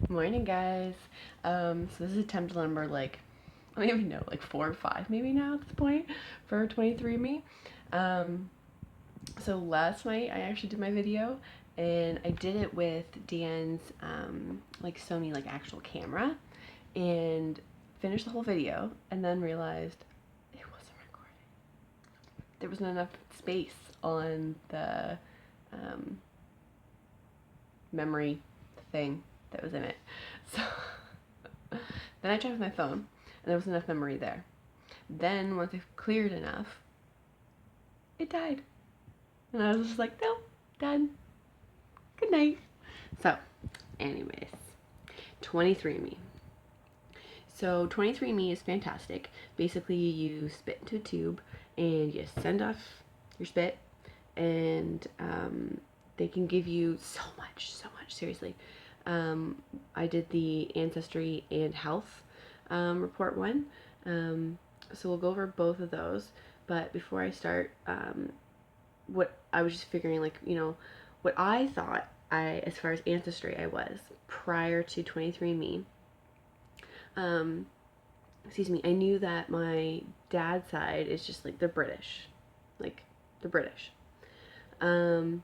Morning, guys. So this is attempt number I don't even know, like 4 or 5 maybe now at this point for 23&me. Um, so last night I actually did my video, and I did it with Dan's like Sony like actual camera, and finished the whole video, and then realized it wasn't recording. There wasn't enough space on the um, memory thing that was in it. So then I checked with my phone, and there was enough memory there. Then once it cleared enough, it died. And I was just like, nope, done. Good night. So, anyways, 23andMe. So 23andMe is fantastic. Basically, you spit into a tube and you send off your spit, and they can give you so much, seriously. I did the ancestry and health report one. So we'll go over both of those. But before I start, what I was just figuring, what I thought as far as ancestry I was prior to 23andMe. Excuse me, I knew that my dad's side is just like the British, like the British. And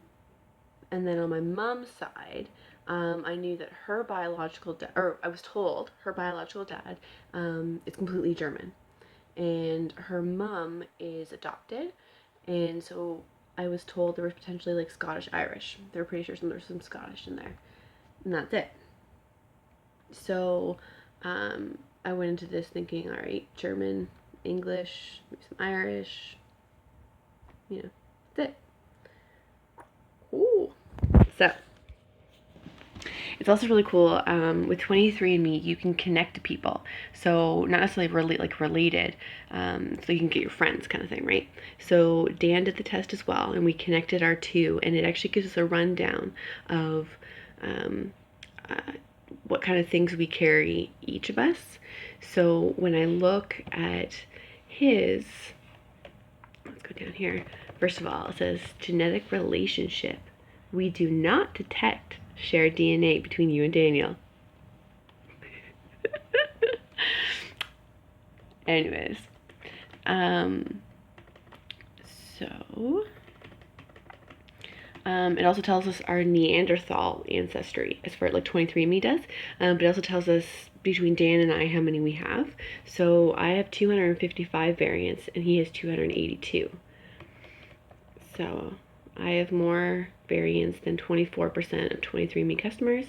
then on my mom's side, I knew that her biological dad, or I was told her biological dad, is completely German, and her mom is adopted, and so I was told there was potentially like Scottish Irish. They were pretty sure there was some Scottish in there, and that's it. So I went into this thinking, all right, German, English, maybe some Irish, that's it. Ooh. So it's also really cool. With 23andMe, you can connect to people. So not necessarily related. So you can get your friends kind of thing, right? So Dan did the test as well, and we connected our two, and it actually gives us a rundown of what kind of things we carry, each of us. So when I look at his, let's go down here. First of all, it says genetic relationship. We do not detect shared DNA between you and Daniel. Anyways, so it also tells us our Neanderthal ancestry, as far as like 23andMe does. But it also tells us between Dan and I how many we have. So I have 255 variants, and he has 282. So I have more variants than 24% of 23andMe customers,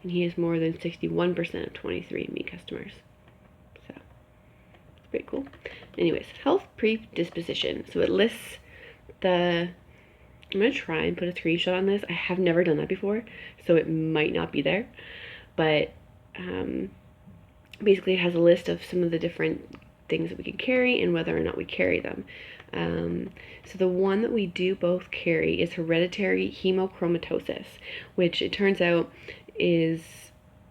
and he has more than 61% of 23andMe customers. So it's pretty cool. Anyways, health predisposition. So it lists the, I'm going to try and put a screenshot on this. I have never done that before, so it might not be there. But basically it has a list of some of the different things that we can carry and whether or not we carry them. So the one that we do both carry is hereditary hemochromatosis, which it turns out is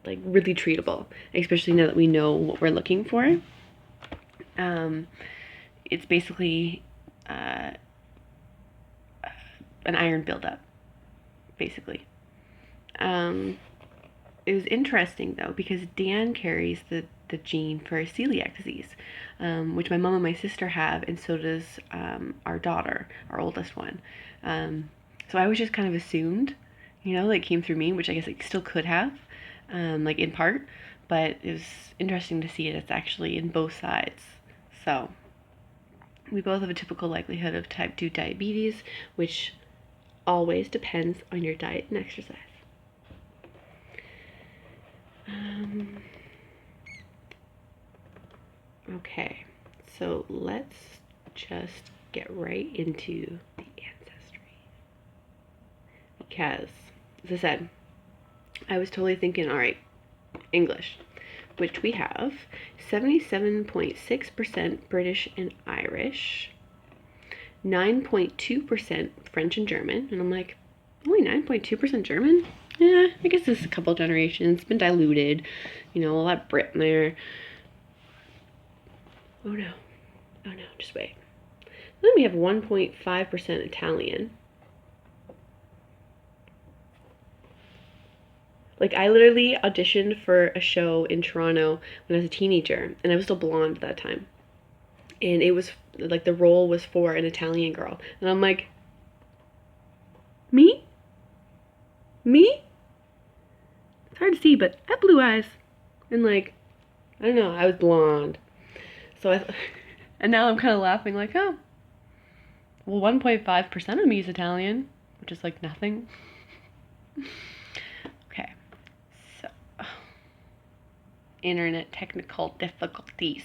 like really treatable, especially now that we know what we're looking for. It's basically an iron buildup, basically. It was interesting though, because Dan carries the gene for celiac disease, which my mom and my sister have, and so does our daughter, our oldest one. So I was just kind of assumed, like came through me, which I guess it still could have, like in part, but it was interesting to see it. It's actually in both sides. So we both have a typical likelihood of type 2 diabetes, which always depends on your diet and exercise. Okay, so let's just get right into the ancestry. Because, as I said, I was totally thinking, all right, English, which we have 77.6% British and Irish, 9.2% French and German, and I'm like, only 9.2% German? Yeah, I guess this is a couple generations, it's been diluted, all that Brit in there. Oh no, just wait. Then we have 1.5% Italian. Like, I literally auditioned for a show in Toronto when I was a teenager, and I was still blonde at that time. And it was, like, the role was for an Italian girl. And I'm like, me? Me? It's hard to see, but I have blue eyes. And, like, I don't know, I was blonde. So and now I'm kind of laughing, like, oh, well, 1.5% of me is Italian, which is, like, nothing. Okay, so, internet technical difficulties.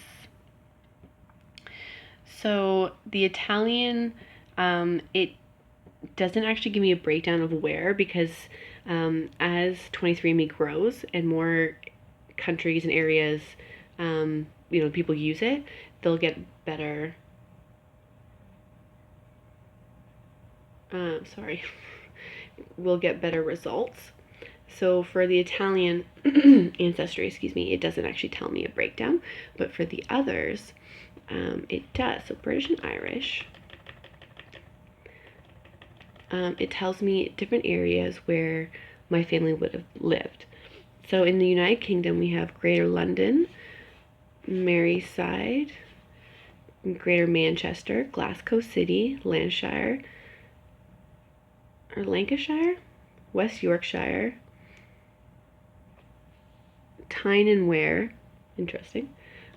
So the Italian, it doesn't actually give me a breakdown of where, because as 23andMe grows and more countries and areas, people use it, they'll get better. We'll get better results. So for the Italian ancestry, it doesn't actually tell me a breakdown, but for the others, it does. So British and Irish, it tells me different areas where my family would have lived. So in the United Kingdom, we have Greater London, Merseyside, Greater Manchester, Glasgow City, Lancashire, West Yorkshire, Tyne and Wear, interesting,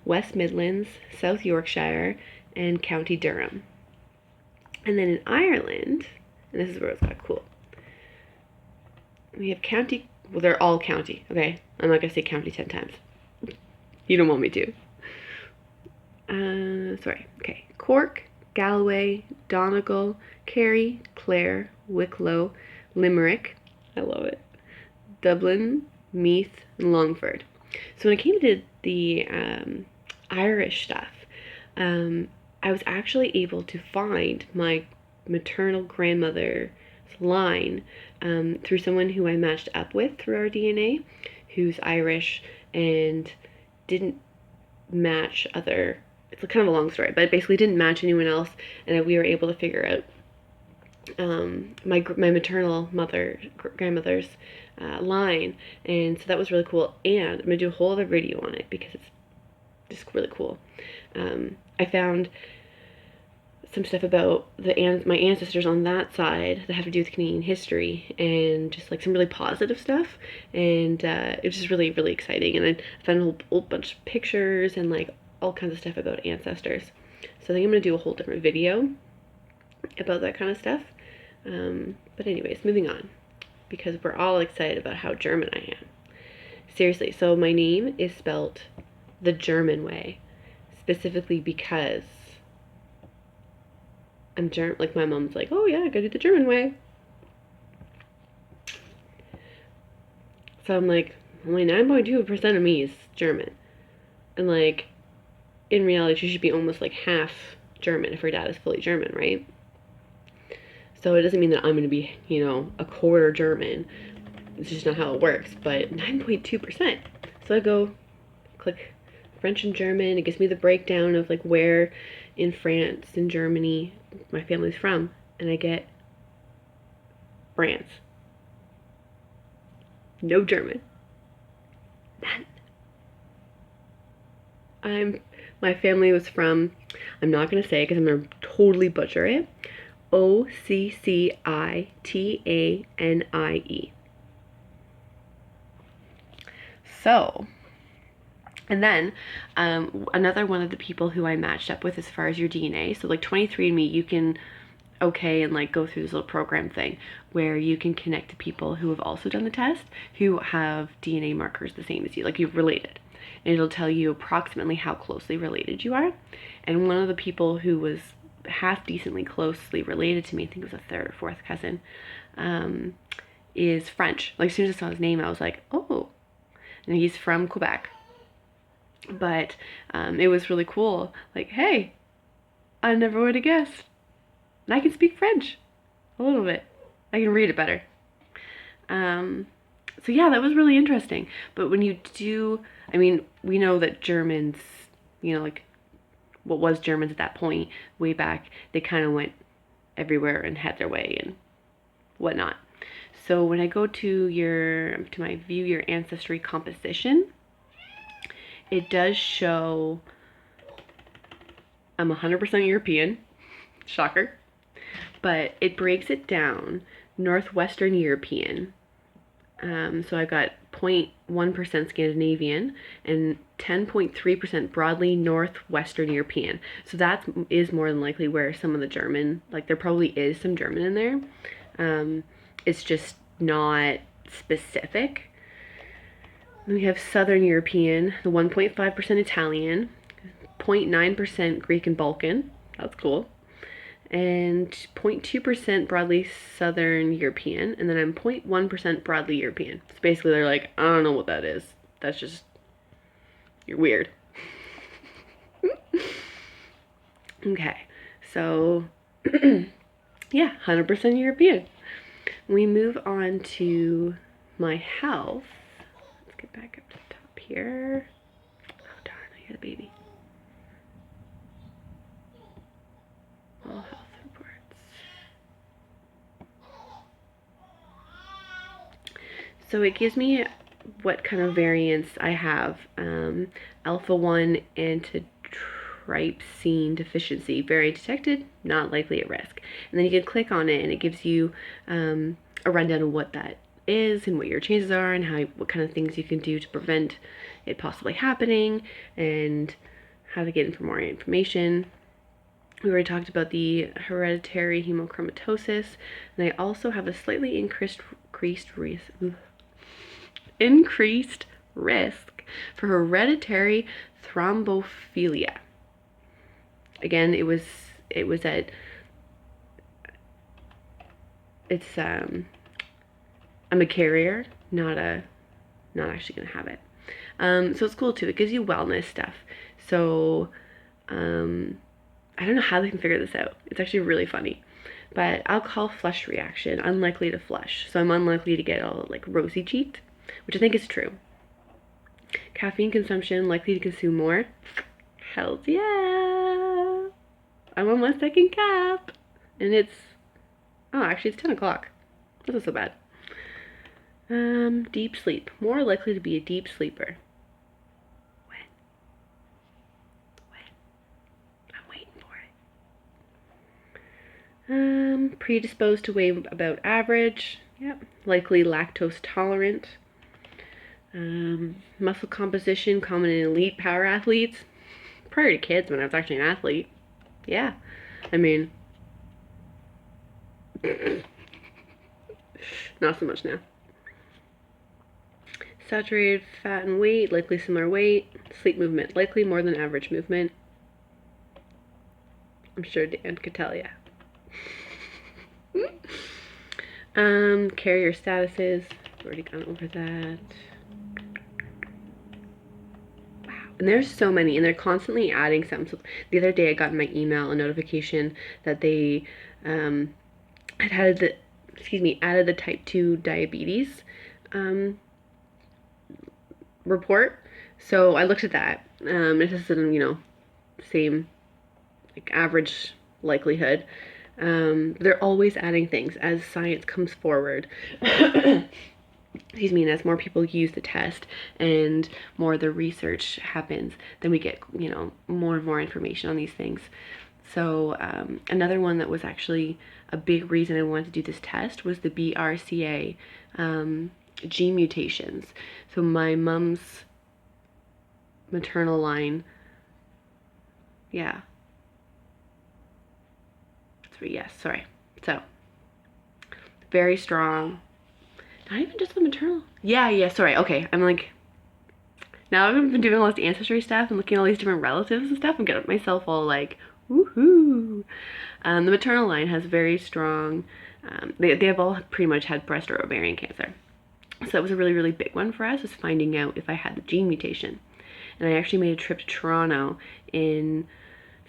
West Midlands, South Yorkshire, and County Durham. And then in Ireland, and this is where it's got cool, we have county, well, they're all county, okay? I'm not going to say county 10 times. You don't want me to. Okay. Cork, Galway, Donegal, Kerry, Clare, Wicklow, Limerick, I love it, Dublin, Meath, and Longford. So when it came to the Irish stuff, I was actually able to find my maternal grandmother's line through someone who I matched up with through our DNA, who's Irish and didn't match other, it's kind of a long story, but it basically didn't match anyone else, and we were able to figure out my maternal grandmother's line, and so that was really cool. And I'm gonna do a whole other video on it because it's just really cool. I found some stuff about my ancestors on that side that have to do with Canadian history, and just like some really positive stuff, and it was just really, really exciting. And I found a whole bunch of pictures and like all kinds of stuff about ancestors. So I think I'm gonna do a whole different video about that kind of stuff. But anyways, moving on, because we're all excited about how German I am. Seriously, so my name is spelt the German way, specifically because I'm German. Like, my mom's like, oh yeah, I gotta do the German way. So I'm like, only 9.2% of me is German. And like, in reality, she should be almost like half German if her dad is fully German, right? So it doesn't mean that I'm going to be, a quarter German. It's just not how it works. But 9.2%. So I go click French and German. It gives me the breakdown of like where in France and Germany my family's from. And I get France. No German. None. My family was from, I'm not going to say it because I'm going to totally butcher it, Occitanie. So, and then another one of the people who I matched up with as far as your DNA, so like 23andMe, you can and like go through this little program thing where you can connect to people who have also done the test, who have DNA markers the same as you, like you've related. And it'll tell you approximately how closely related you are. And one of the people who was half decently closely related to me, I think it was a third or fourth cousin, is French. Like, as soon as I saw his name, I was like, oh. And he's from Quebec. But it was really cool. Like, hey, I never would have guessed. And I can speak French a little bit. I can read it better. So yeah, that was really interesting. But when you do, I mean, we know that Germans, like what was Germans at that point, way back, they kind of went everywhere and had their way and whatnot. So when I go to my view your ancestry composition, it does show I'm 100% European, shocker, but it breaks it down Northwestern European. So I've got 0.1% Scandinavian and 10.3% broadly Northwestern European. So that is more than likely where some of the German, like there probably is some German in there. It's just not specific. Then we have Southern European, the 1.5% Italian, 0.9% Greek and Balkan. That's cool. And 0.2% broadly Southern European, and then I'm 0.1% broadly European. So basically they're like, I don't know what that is. That's just, you're weird. Okay, so yeah, 100% European. We move on to my health. Let's get back up to the top here. Oh darn, I hear the baby. All health reports. So it gives me what kind of variants I have. Alpha 1 antitrypsin deficiency, variant detected, not likely at risk. And then you can click on it and it gives you a rundown of what that is and what your chances are and what kind of things you can do to prevent it possibly happening and how to get more information. We already talked about the hereditary hemochromatosis, and I also have a slightly increased risk for hereditary thrombophilia. Again, I'm a carrier, not actually gonna have it. So it's cool too. It gives you wellness stuff. So I don't know how they can figure this out. It's actually really funny. But alcohol flush reaction, unlikely to flush. So I'm unlikely to get all like rosy cheeked, which I think is true. Caffeine consumption, likely to consume more. Hells yeah. I'm on my second cap. And actually it's 10 o'clock. That's not so bad. Deep sleep, more likely to be a deep sleeper. Predisposed to weigh about average. Yep. Likely lactose tolerant. Muscle composition common in elite power athletes. Prior to kids, when I was actually an athlete. Yeah. I mean, not so much now. Saturated fat and weight, likely similar weight. Sleep movement, likely more than average movement. I'm sure Dan could tell you. Carrier statuses, already gone over that. Wow, and there's so many, and they're constantly adding some. So the other day I got in my email a notification that they had added the type 2 diabetes report. So I looked at that. It says, same like average likelihood. They're always adding things as science comes forward. Excuse me, and as more people use the test and more of the research happens, then we get, more and more information on these things. So another one that was actually a big reason I wanted to do this test was the BRCA gene mutations. So my mom's maternal line, yeah. Yes, sorry. So, very strong. Not even just the maternal. Yeah, sorry. Okay, I'm like, now I've been doing all this ancestry stuff and looking at all these different relatives and stuff and getting myself all like, woohoo. The maternal line has very strong, they have all pretty much had breast or ovarian cancer. So that was a really, really big one for us, was finding out if I had the gene mutation. And I actually made a trip to Toronto in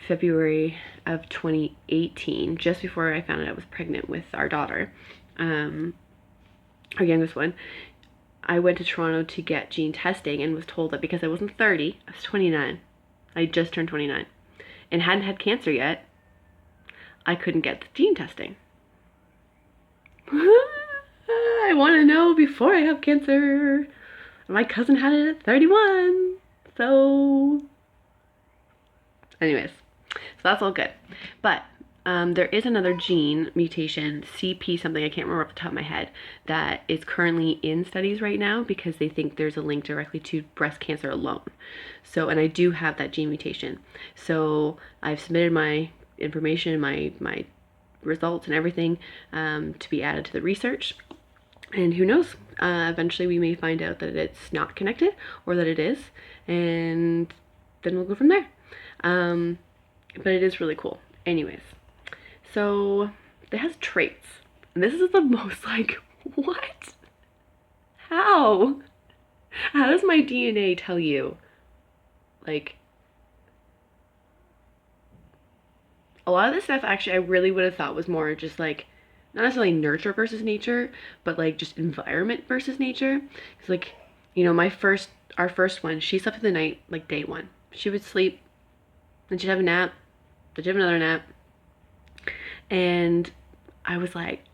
February of 2018, just before I found out I was pregnant with our daughter, our youngest one. I went to Toronto to get gene testing and was told that because I wasn't 30, I was 29. I just turned 29 and hadn't had cancer yet, I couldn't get the gene testing. I want to know before I have cancer. My cousin had it at 31. So, anyways, so that's all good. But there is another gene mutation, CP something, I can't remember off the top of my head, that is currently in studies right now because they think there's a link directly to breast cancer alone. So, and I do have that gene mutation. So I've submitted my information, my results and everything to be added to the research. And who knows, eventually we may find out that it's not connected or that it is, and then we'll go from there. But it is really cool. Anyways, so it has traits. And this is the most like, what? How? How does my DNA tell you? Like, a lot of this stuff actually I really would have thought was more just like, not necessarily nurture versus nature, but like just environment versus nature. Because like, you know, our first one, she slept through the night like day one. She would sleep, then she'd have a nap, then she'd have another nap. And I was like,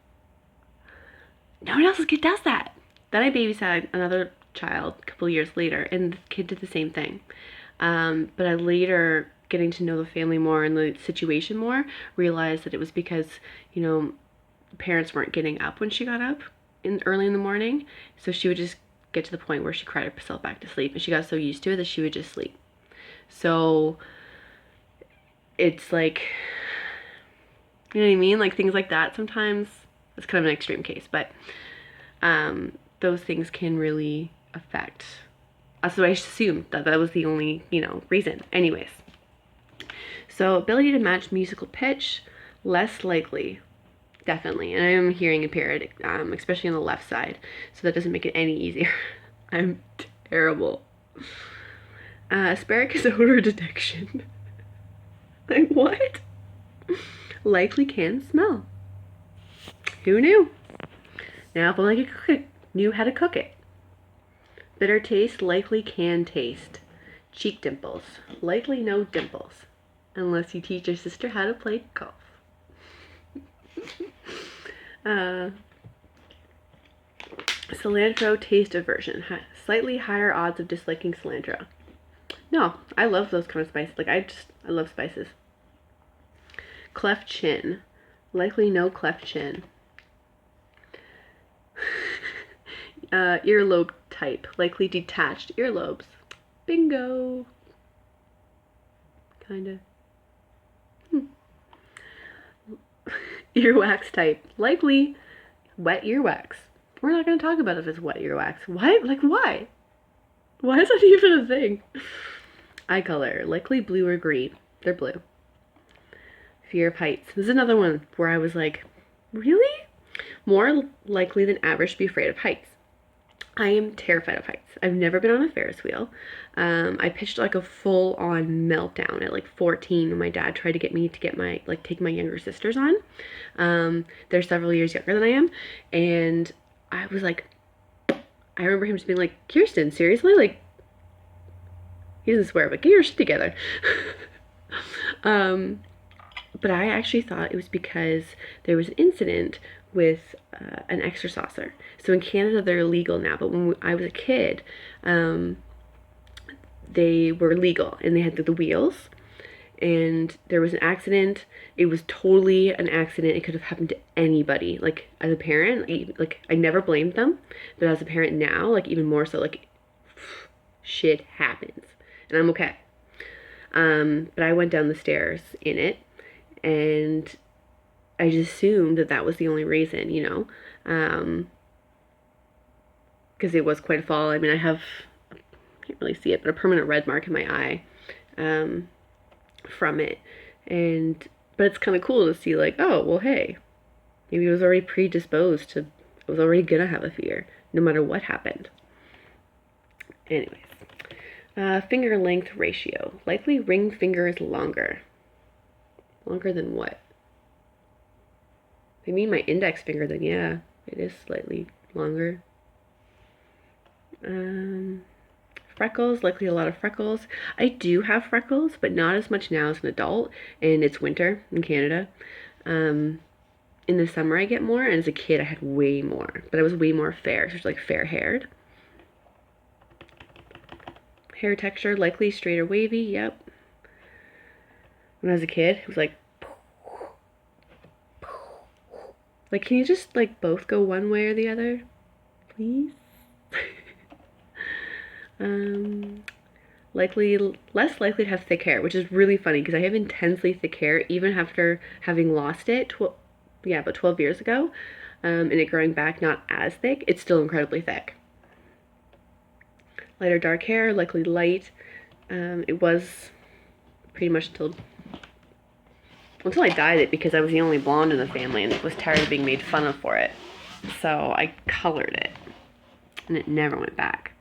no one else does that. Then I babysat another child a couple of years later, and the kid did the same thing. But I later, getting to know the family more and the situation more, realized that it was because, you know, parents weren't getting up when she got up early in the morning. So she would just get to the point where she cried herself back to sleep, and she got so used to it that she would just sleep. So it's like, you know what I mean? Like things like that sometimes, it's kind of an extreme case, but those things can really affect. So I assumed that that was the only, you know, reason. Anyways, so ability to match musical pitch, less likely, definitely. And I am hearing impaired, especially on the left side, so that doesn't make it any easier. I'm terrible. Asparagus odor detection. Like what? Likely can smell. Who knew? Now if only I could cook it, knew how to cook it. Bitter taste, likely can taste. Cheek dimples, likely no dimples. Unless you teach your sister how to play golf. Cilantro taste aversion. Slightly higher odds of disliking cilantro. No, I love those kind of spices. Like I love spices. Cleft chin. Likely no cleft chin. Earlobe type. Likely detached earlobes. Bingo. Kinda. Earwax type. Likely wet earwax. We're not going to talk about if it's wet earwax. Why? Like, why? Why is that even a thing? Eye color. Likely blue or green. They're blue. Fear of heights. This is another one where I was like, really? More likely than average to be afraid of heights. I am terrified of heights. I've never been on a Ferris wheel. I pitched like a full-on meltdown at like 14 when my dad tried to get me to take my younger sisters on. They're several years younger than I am, and I was like, I remember him just being like, Kirsten, seriously? Like, he doesn't swear, but get your shit together. But I actually thought it was because there was an incident with an extra saucer. So in Canada, they're illegal now, but when I was a kid, they were legal, and they had the wheels, and there was an accident. It was totally an accident. It could have happened to anybody. Like, as a parent, like I never blamed them, but as a parent now, like even more so, like shit happens, and I'm okay. But I went down the stairs in it, and I just assumed that that was the only reason, you know, because it was quite a fall. I mean, I can't really see it, but a permanent red mark in my eye from it. But it's kind of cool to see, like, oh, well, hey, maybe I was already predisposed to, I was already gonna have a fear, no matter what happened. Anyways, finger length ratio. Likely ring finger is longer. Longer than what? If I mean my index finger, then yeah, it is slightly longer. Freckles, likely a lot of freckles. I do have freckles, but not as much now as an adult, and it's winter in Canada. in the summer I get more, and as a kid I had way more, but I was way more fair, so it's like fair haired. Hair texture, likely straight or wavy, yep. When I was a kid, it was like, can you just like both go one way or the other, please? Less likely to have thick hair, which is really funny because I have intensely thick hair even after having lost it, about 12 years ago, and it growing back not as thick. It's still incredibly thick. Light or dark hair, likely light. It was pretty much until I dyed it because I was the only blonde in the family and was tired of being made fun of for it. So I colored it, and it never went back.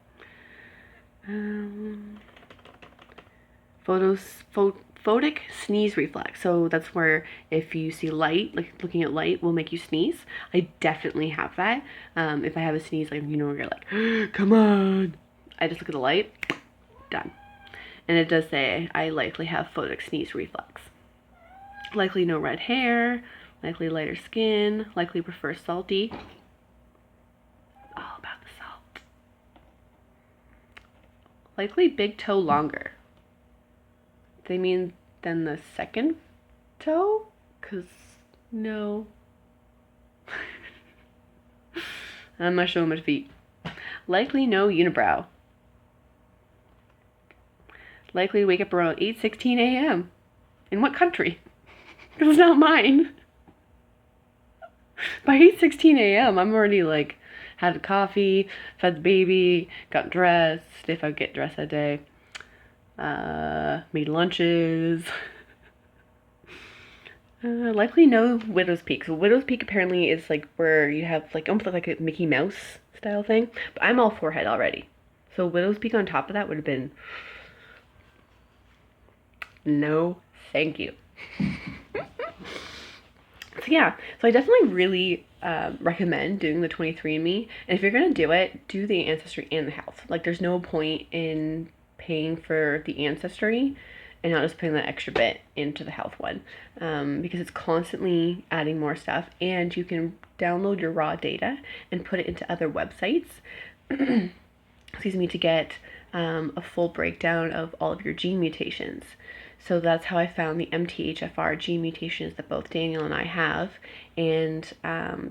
Photic sneeze reflex. So that's where if you see light, like looking at light will make you sneeze. I definitely have that. If I have a sneeze, like, where you're like, come on. I just look at the light, done. And it does say I likely have photic sneeze reflex. Likely no red hair, likely lighter skin, likely prefer salty. All about the salt. Likely big toe longer. They mean than the second toe? Cause no. I'm not showing my feet. Likely no unibrow. Likely to wake up around 8:16 a.m. In what country? It's not mine. By 8:16 a.m. I'm already like had a coffee, fed the baby, got dressed if I get dressed that day, made lunches. Likely no widow's peak. So widow's peak apparently is like where you have like almost like a Mickey Mouse style thing, but I'm all forehead already. So widow's peak on top of that would have been no thank you. So yeah, so I definitely really recommend doing the 23&me, and if you're gonna do it, do the ancestry and the health. Like there's no point in paying for the ancestry and not just putting that extra bit into the health one, because it's constantly adding more stuff, and you can download your raw data and put it into other websites excuse me, to get a full breakdown of all of your gene mutations. So that's how I found the MTHFR gene mutations that both Daniel and I have, and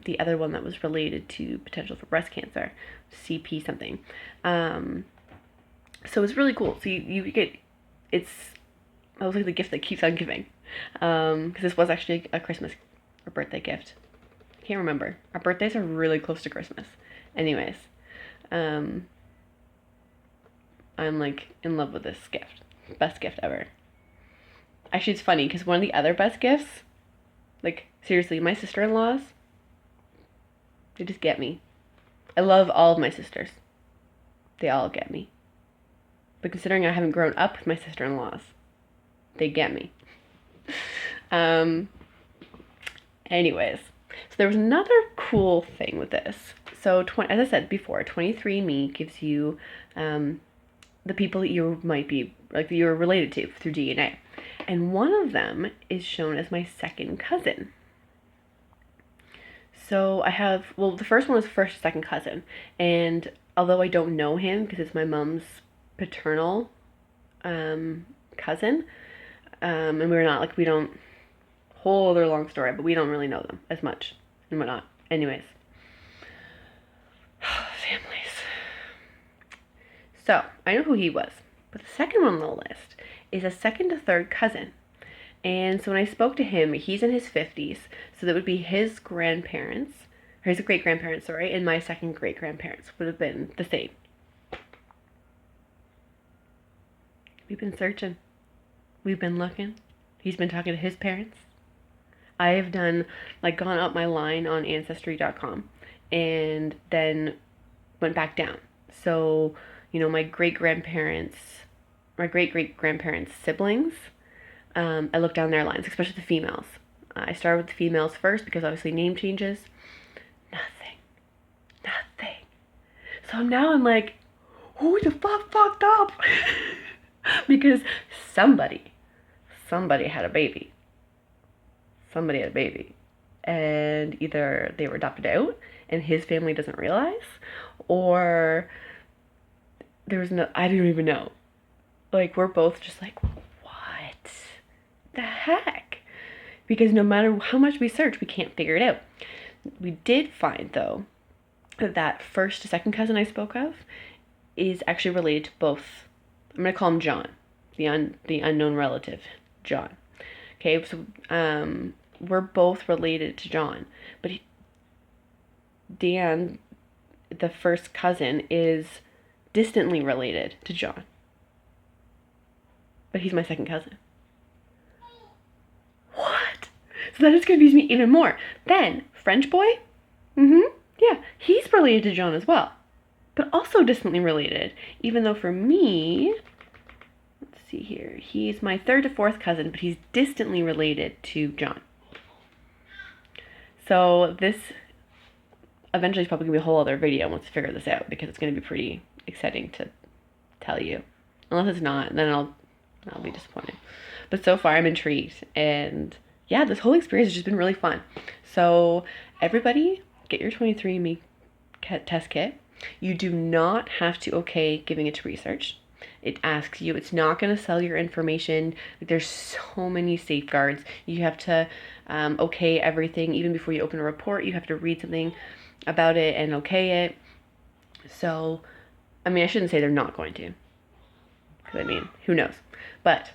the other one that was related to potential for breast cancer, CP something. So it's really cool. So you get, it's like the gift that keeps on giving. Because this was actually a Christmas or birthday gift. I can't remember. Our birthdays are really close to Christmas. Anyways, I'm like in love with this gift. Best gift ever. Actually, it's funny because one of the other best gifts, like seriously, my sister-in-laws, they just get me. I love all of my sisters. They all get me. But considering I haven't grown up with my sister-in-laws, they get me. Anyways, so there was another cool thing with this. So as I said before, 23&me gives you the people that you might be, like, that you're related to through DNA. And one of them is shown as my second cousin. So I have, well, the first one was first, second cousin. And although I don't know him because it's my mom's paternal cousin, and we're not, like, we don't, whole other long story, but we don't really know them as much and whatnot. Anyways. Families. So, I know who he was. But the second one on the list is a second to third cousin. And so when I spoke to him, he's in his 50s. So that would be his grandparents, or his great-grandparents, sorry, and my second great-grandparents would have been the same. We've been searching. We've been looking. He's been talking to his parents. I have done, like, gone up my line on ancestry.com and then went back down. So, you know, my great-great-grandparents' siblings, I looked down their lines, especially the females. I started with the females first because obviously name changes. Nothing. So now I'm like, who the fuck fucked up? Because somebody had a baby. and either they were adopted out and his family doesn't realize, or there was no, I don't even know. Like, we're both just like, what the heck? Because no matter how much we search, we can't figure it out. We did find, though, that first to second cousin I spoke of is actually related to both. I'm going to call him John, the unknown relative, John. Okay, so we're both related to John, but Dan, the first cousin, is distantly related to John. But he's my second cousin. What? So that just confused me even more. Then, French boy? Yeah, he's related to John as well. But also distantly related. Even though for me, let's see here, he's my third to fourth cousin, but he's distantly related to John. So this eventually is probably going to be a whole other video once I figure this out, because it's going to be pretty exciting to tell you. Unless it's not, then I'll be disappointed. But so far I'm intrigued, and yeah, this whole experience has just been really fun. So everybody, get your 23&me test kit. You do not have to okay giving it to research. It asks you, it's not going to sell your information. There's so many safeguards. You have to okay everything. Even before you open a report, you have to read something about it and okay it. So, I mean, I shouldn't say they're not going to, because I mean, who knows? But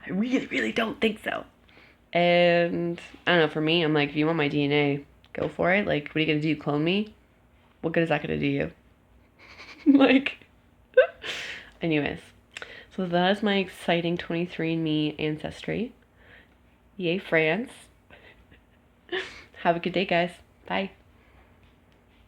I really, really don't think so. And I don't know, for me, I'm like, if you want my DNA, go for it. Like, what are you going to do? Clone me? What good is that going to do you? Like, anyways. So that is my exciting 23&me ancestry. Yay, France. Have a good day, guys. Bye.